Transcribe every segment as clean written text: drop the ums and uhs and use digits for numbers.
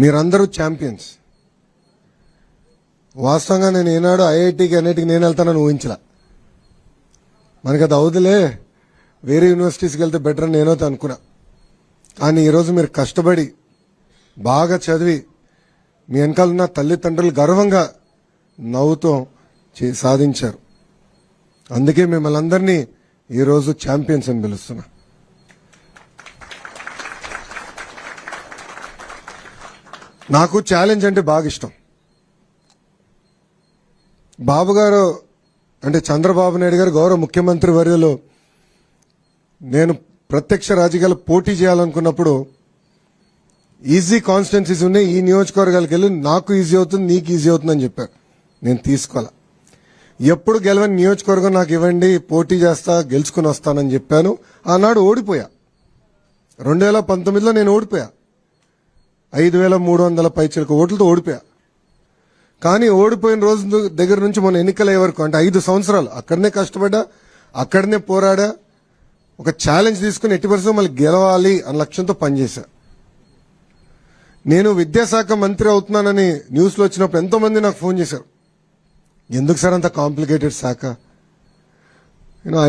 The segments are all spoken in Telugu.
మీరందరూ ఛాంపియన్స్. వాస్తవంగా నేను ఏనాడు ఐఐటికి అన్నిటికి నేను వెళ్తానని ఊహించలా. మనకి అది అవుతులే, వేరే యూనివర్సిటీస్కి వెళ్తే బెటర్ అని నేనైతే అనుకున్నా. కానీ ఈరోజు మీరు కష్టపడి బాగా చదివి మీ వెనకాలన్న తల్లిదండ్రులు గర్వంగా నవ్వుతూ సాధించారు. అందుకే మిమ్మల్ని అందరినీ ఈరోజు ఛాంపియన్స్ అని పిలుస్తున్నా. నాకు ఛాలెంజ్ అంటే బాగా ఇష్టం. బాబు గారు అంటే చంద్రబాబు నాయుడు గారు గౌరవ ముఖ్యమంత్రి వర్యులు నేను ప్రత్యక్ష రాజకీయాలు పోటీ చేయాలనుకున్నప్పుడు ఈజీ కాన్స్టిట్యున్సీస్ ఉన్నాయి, ఈ నియోజకవర్గాలకు వెళ్ళి నాకు ఈజీ అవుతుంది, నీకు ఈజీ అవుతుంది అని చెప్పారు. నేను తీసుకోవాలా. ఎప్పుడు గెలవని నియోజకవర్గం నాకు ఇవ్వండి, పోటీ చేస్తా, గెలుచుకుని వస్తానని చెప్పాను. ఆనాడు ఓడిపోయా. 2019లో నేను ఓడిపోయా. 5,300 పైచిలకు ఓట్లతో ఓడిపోయా. కానీ ఓడిపోయిన రోజు దగ్గర నుంచి మొన్న ఎన్నికలయ్యే వరకు అంటే 5 సంవత్సరాలు అక్కడనే కష్టపడ్డా, అక్కడనే పోరాడా, ఒక ఛాలెంజ్ తీసుకుని ఎట్టి పరిస్థితుల్లో మళ్ళీ గెలవాలి అన్న లక్ష్యంతో పనిచేశా. నేను విద్యాశాఖ మంత్రి అవుతున్నానని న్యూస్లో వచ్చినప్పుడు ఎంతో మంది నాకు ఫోన్ చేశారు. ఎందుకు సార్ అంత కాంప్లికేటెడ్ శాఖ,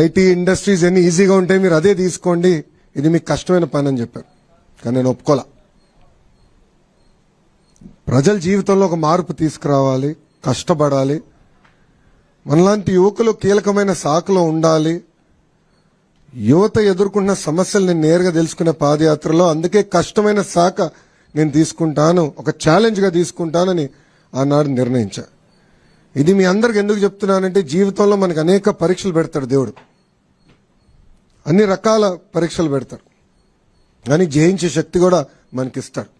ఐటీ ఇండస్ట్రీస్ ఎన్ని ఈజీగా ఉంటాయి, మీరు అదే తీసుకోండి, ఇది మీకు కష్టమైన పని అని చెప్పారు. కానీ నేను ఒప్పుకోలా. ప్రజల జీవితంలో ఒక మార్పు తీసుకురావాలి, కష్టపడాలి, మనలాంటి యువకులు కీలకమైన శాఖలో ఉండాలి, యువత ఎదుర్కొన్న సమస్యలు నేను నేరుగా తెలుసుకునే పాదయాత్రలో అందుకే కష్టమైన శాఖ నేను తీసుకుంటాను, ఒక ఛాలెంజ్గా తీసుకుంటానని ఆనాడు నిర్ణయించా. ఇది మీ అందరికి ఎందుకు చెప్తున్నానంటే జీవితంలో మనకు అనేక పరీక్షలు పెడతాడు దేవుడు, అన్ని రకాల పరీక్షలు పెడతాడు, కానీ జయించే శక్తి కూడా మనకిస్తాడు.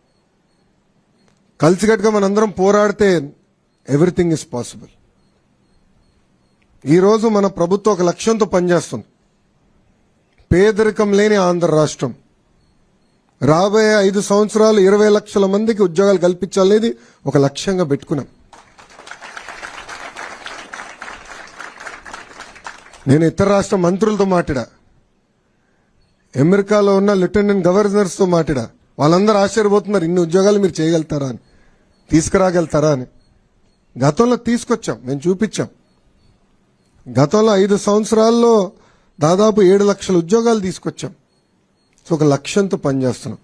కలిసికట్టుగా మనందరం పోరాడితే ఎవ్రీథింగ్ ఇస్ పాసిబుల్. ఈరోజు మన ప్రభుత్వం ఒక లక్ష్యంతో పనిచేస్తుంది. పేదరికం లేని ఆంధ్ర రాష్ట్రం, రాబోయే 5 సంవత్సరాలు 20 లక్షల మందికి ఉద్యోగాలు కల్పించాలనేది ఒక లక్ష్యంగా పెట్టుకున్నాం. నేను ఇతర రాష్ట్ర మంత్రులతో మాట్లాడా, అమెరికాలో ఉన్న లెఫ్టినెంట్ గవర్నర్స్తో మాట్లాడా. వాళ్ళందరూ ఆశ్చర్యపోతున్నారు, ఇన్ని ఉద్యోగాలు మీరు చేయగలుగుతారా అని, తీసుకురాగలుగుతారా అని. గతంలో తీసుకొచ్చాం, మేము చూపించాం. గతంలో 5 సంవత్సరాల్లో దాదాపు 7 లక్షల ఉద్యోగాలు తీసుకొచ్చాం. సో ఒక లక్ష్యంతో పనిచేస్తున్నాం.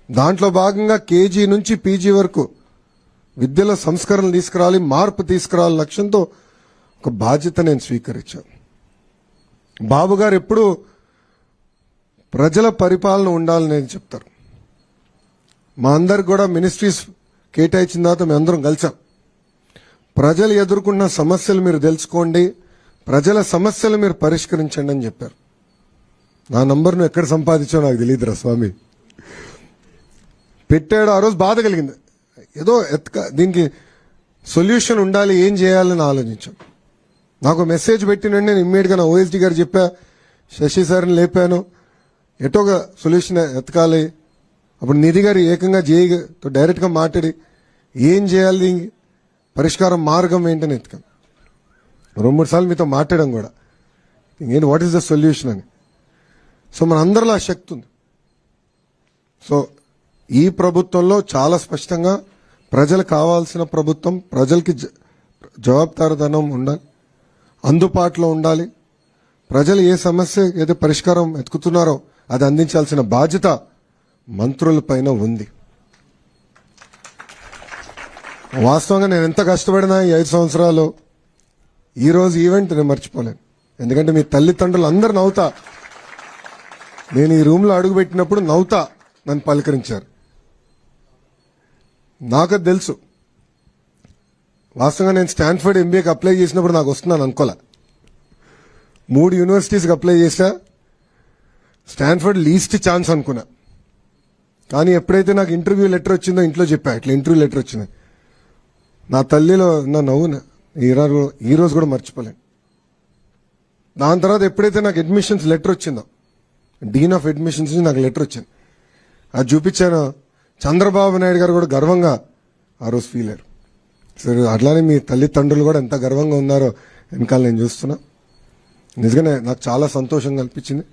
దాంట్లో భాగంగా కేజీ నుంచి పీజీ వరకు విద్యలో సంస్కరణలు తీసుకురావాలి, మార్పు తీసుకురావాలి లక్ష్యంతో ఒక బాధ్యత నేను స్వీకరించాను. బాబు గారు ఎప్పుడు ప్రజల పరిపాలన ఉండాలని చెప్తారు. మా అందరికి కూడా మినిస్ట్రీస్ కేటాయించిన తర్వాత మేము అందరం కలిసాం. ప్రజలు ఎదుర్కొన్న సమస్యలు మీరు తెలుసుకోండి, ప్రజల సమస్యలు మీరు పరిష్కరించండి అని చెప్పారు. నా నంబర్ నువ్వు ఎక్కడ సంపాదించావు నాకు తెలియదురా స్వామి. పెట్టాడు, ఆ రోజు బాధ కలిగింది. ఏదో దీనికి సొల్యూషన్ ఉండాలి, ఏం చేయాలని ఆలోచించాం. నాకు మెసేజ్ పెట్టినండి, నేను ఇమ్మీడియట్గా నా ఓఎస్డీ గారు చెప్పా, శశి సార్ని లేపాను, ఎటోగా సొల్యూషన్ ఎతకాలి. అప్పుడు నిధి గారు ఏకంగా జేఈతో డైరెక్ట్గా మాట్లాడి ఏం చేయాలి, పరిష్కారం మార్గం ఏంటని ఎత్తుకాను. 2-3 సార్లు మీతో మాట్లాడడం కూడా, ఏంటి వాట్ ఈస్ ద సొల్యూషన్ అని. సో మన అందరిలో ఆ శక్తి ఉంది. సో ఈ ప్రభుత్వంలో చాలా స్పష్టంగా ప్రజలకు కావాల్సిన ప్రభుత్వం, ప్రజలకి జవాబుదారీతనం ఉండాలి, అందుబాటులో ఉండాలి. ప్రజలు ఏ సమస్య ఏదో పరిష్కారం ఎత్తుకుతున్నారో అది అందించాల్సిన బాధ్యత మంత్రులపైన ఉంది. వాస్తవంగా నేను ఎంత కష్టపడినా ఈ 5 సంవత్సరాలు ఈ రోజు ఈవెంట్ నేను మర్చిపోలేను. ఎందుకంటే మీ తల్లిదండ్రులు అందరు నవ్వుతా, నేను ఈ రూమ్లో అడుగుపెట్టినప్పుడు నవ్వుతా నన్ను పలకరించారు. నాకు తెలుసు, వాస్తవంగా నేను స్టాన్ఫర్డ్ ఎంబీఏకి అప్లై చేసినప్పుడు నాకు వస్తున్నాను అనుకోలే. 3 యూనివర్సిటీస్కి అప్లై చేశా, స్టాన్ఫర్డ్ లీస్ట్ ఛాన్స్ అనుకున్నా. కానీ ఎప్పుడైతే నాకు ఇంటర్వ్యూ లెటర్ వచ్చిందో ఇంట్లో చెప్పా, ఇట్లా ఇంటర్వ్యూ లెటర్ వచ్చింది. నా తల్లిలో నా నవ్వున ఈ రోజు కూడా మర్చిపోలేను. దాని తర్వాత ఎప్పుడైతే నాకు అడ్మిషన్స్ లెటర్ వచ్చిందో, డీన్ ఆఫ్ అడ్మిషన్స్ నుంచి నాకు లెటర్ వచ్చింది, అది చూపించాను. చంద్రబాబు నాయుడు గారు కూడా గర్వంగా ఆ రోజు ఫీల్ అయ్యారు. సరే అట్లానే మీ తల్లిదండ్రులు కూడా ఎంత గర్వంగా ఉన్నారో వెనకాల నేను చూస్తున్నా. నిజంగానే నాకు చాలా సంతోషంగా అనిపించింది.